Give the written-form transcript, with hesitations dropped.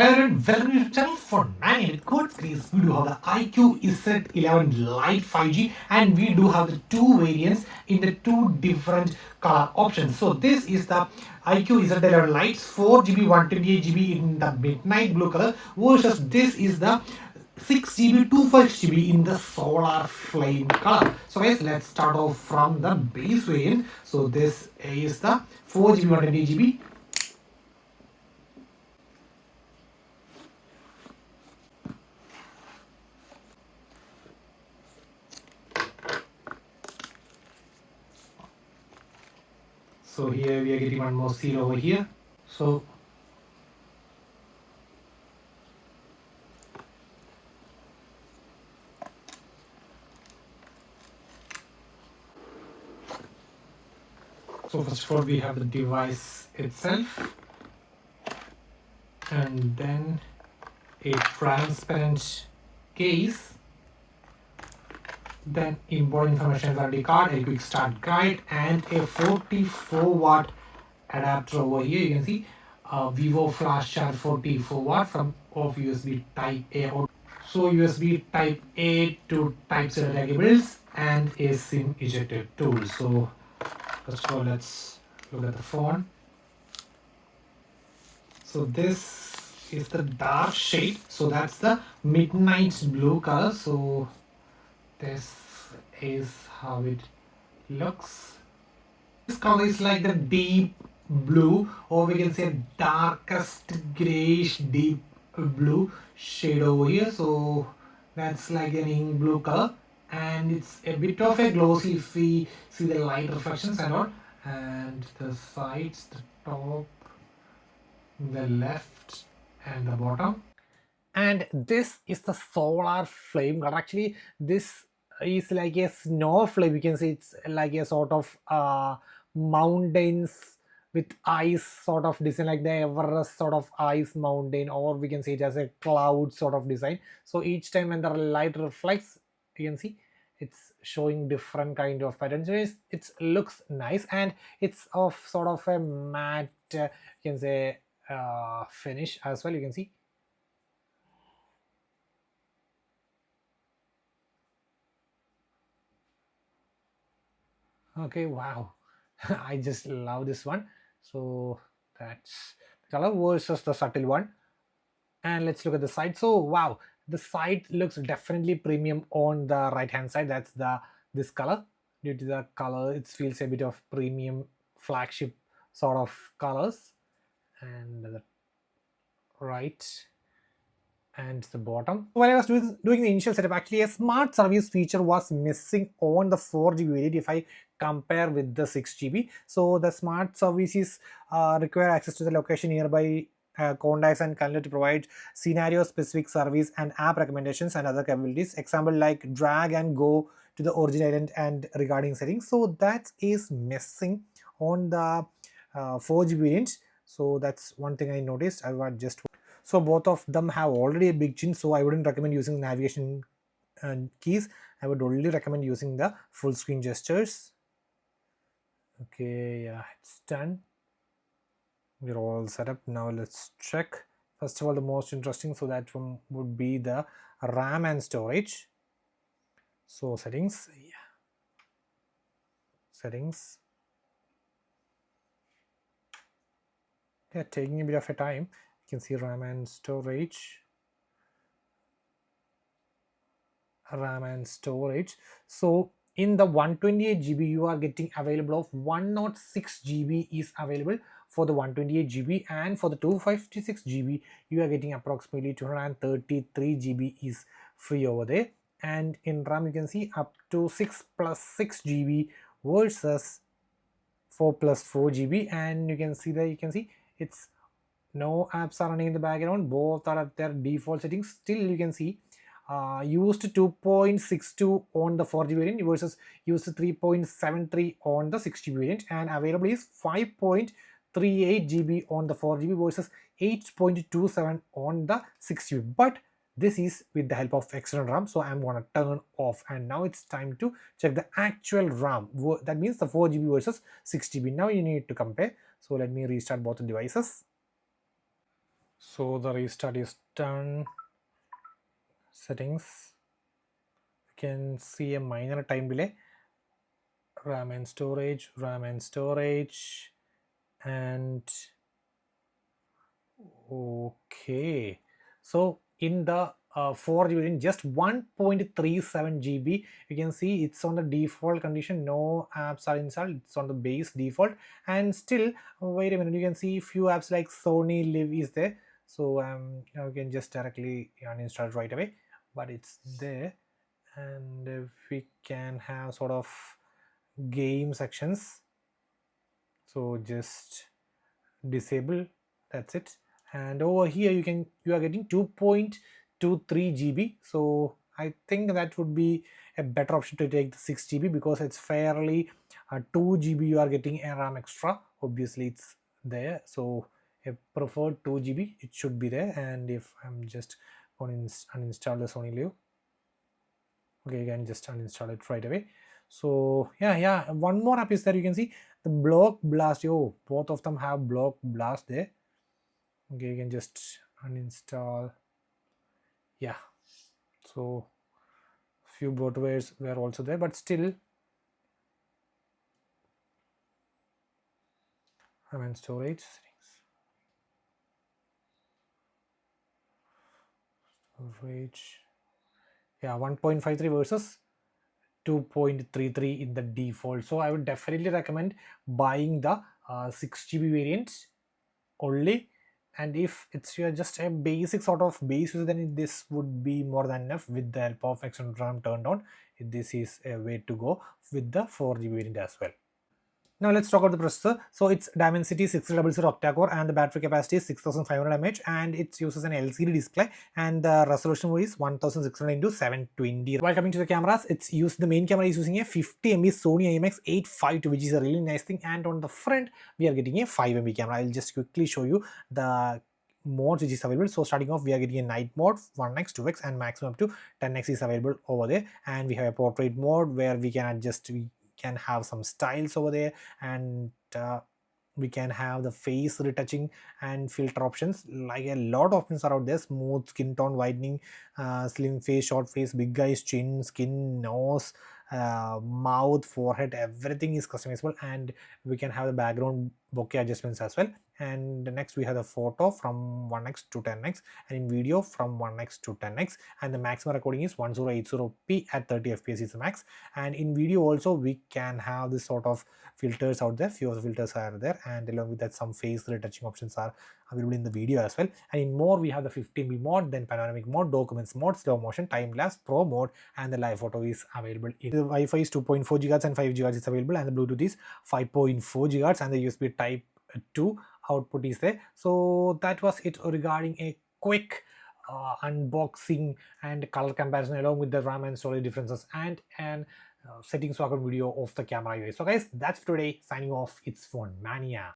Hello and welcome to the channel for 9 with code screens. We do have the Iqoo Z11 Lite 5G and we do have the two variants in the two different color options. So this is the Iqoo Z11 Lite 4GB 128GB in the midnight blue color versus this is the 6GB 256GB in the solar flame color. So guys, let's start off from the base variant. So this is the 4GB 128GB. So here we are getting one more seal over here. So first of all we have the device itself and then a transparent case, then important information validity card, a quick start guide and a 44-watt adapter over here. You can see Vivo flash charge 44-watt from of USB type A out. So USB type A to type C cables and a SIM ejector tool. So first of all let's look at the phone. So this is the dark shade, so that's the midnight blue color. So this is how it looks. This color is like the deep blue, or we can say darkest grayish deep blue shade over here. So that's like an ink blue color and it's a bit of a glossy if we see the light reflections and all. And the sides, the top, the left and the bottom. And this is the solar flame color. Actually this is like a snow flame. You can see it's like a sort of mountains with ice sort of design, like the Everest sort of ice mountain, or we can see it as a cloud sort of design. So each time when the light reflects, you can see it's showing different kind of patterns. It looks nice and it's of sort of a matte you can say finish as well. You can see okay, wow. I just love this one. So that's the color versus the subtle one. And let's look at the side. So wow, the side looks definitely premium on the right hand side. That's the this color. Due to the color it feels a bit of premium flagship sort of colors. And the right and the bottom. When I was doing the initial setup, actually a smart service feature was missing on the 4GB variant if I compare with the 6GB. So the smart services require access to the location nearby contacts and calendar to provide scenario specific service and app recommendations and other capabilities. Example like drag and go to the origin island and regarding settings. So that is missing on the 4GB variant. So that's one thing I noticed. I was just so both of them have already a big chin, so I wouldn't recommend using navigation keys. I would only recommend using the full screen gestures. Okay, yeah, it's done. We're all set up. Now let's check. First of all, the most interesting, so that one would be the RAM and storage. So settings, yeah. Settings. They're taking a bit of a time. You can see RAM and storage. RAM and storage. So in the 128GB you are getting available of 106GB is available for the 128GB, and for the 256GB you are getting approximately 233GB is free over there. And in RAM you can see up to 6 plus 6GB versus 4 plus 4GB, and you can see it's no apps are running in the background, both are at their default settings. Still you can see used 2.62 on the 4GB variant versus used 3.73 on the 6GB variant, and available is 5.38GB on the 4GB versus 8.27 on the 6GB. But this is with the help of external RAM, so I'm gonna turn off. And now it's time to check the actual RAM. That means the 4GB versus 6GB. Now you need to compare. So let me restart both the devices. So the restart is done. Settings, you can see a minor time delay. RAM and storage, and okay. So in the 4 GB, in just 1.37 GB, you can see it's on the default condition. No apps are installed. It's on the base default, and still, wait a minute. You can see few apps like Sony Live is there. So you can just directly uninstall it right away. But it's there, and we can have sort of game sections. So just disable, that's it. And over here you are getting 2.23 GB. So I think that would be a better option to take the 6 GB, because it's fairly 2 GB you are getting a RAM extra. Obviously it's there, so a preferred 2 GB it should be there. And if I'm just going to uninstall the Sony Live, okay, you can just uninstall it right away. So yeah, one more app is there. You can see the Block Blast. Oh, both of them have Block Blast there. Okay, you can just uninstall. Yeah, so few bloatwares were also there, but still I'm in storage settings. Storage, yeah, 1.53 versus 2.33 in the default. So I would definitely recommend buying the 6 GB variant only. And if it's your just a basic sort of base user, then this would be more than enough. With the help of external RAM turned on, this is a way to go with the 4 GB variant as well. Now let's talk about the processor. So it's Dimensity 6000 octa-core, and the battery capacity is 6500 mAh, and it uses an LCD display, and the resolution is 1600 into 720. While coming to the cameras, the main camera is using a 50 MP Sony IMX852, which is a really nice thing. And on the front, we are getting a 5 MP camera. I'll just quickly show you the modes which is available. So starting off, we are getting a night mode, 1x, 2x, and maximum up to 10x is available over there. And we have a portrait mode where we can adjust, we can have some styles over there, and we can have the face retouching and filter options. Like a lot of options are out there: smooth, skin tone whitening, slim face, short face, big eyes, chin, skin, nose, mouth, forehead, everything is customizable. And we can have the background bokeh adjustments as well. And next we have the photo from 1x to 10x, and in video from 1x to 10x, and the maximum recording is 1080p at 30 fps is the max. And in video also we can have this sort of filters out there. Few of the filters are there, and along with that some face retouching options are available in the video as well. And in more we have the 15B mode, then panoramic mode, documents mode, slow motion, time lapse, pro mode, and the live photo is available. The Wi-Fi is 2.4 GHz and 5 GHz is available, and the Bluetooth is 5.4 GHz, and the USB type 2 output is there. So that was it regarding a quick unboxing and color comparison, along with the RAM and storage differences, and an settings workout video of the camera UI. So guys, that's for today. Signing off, it's Phone Mania.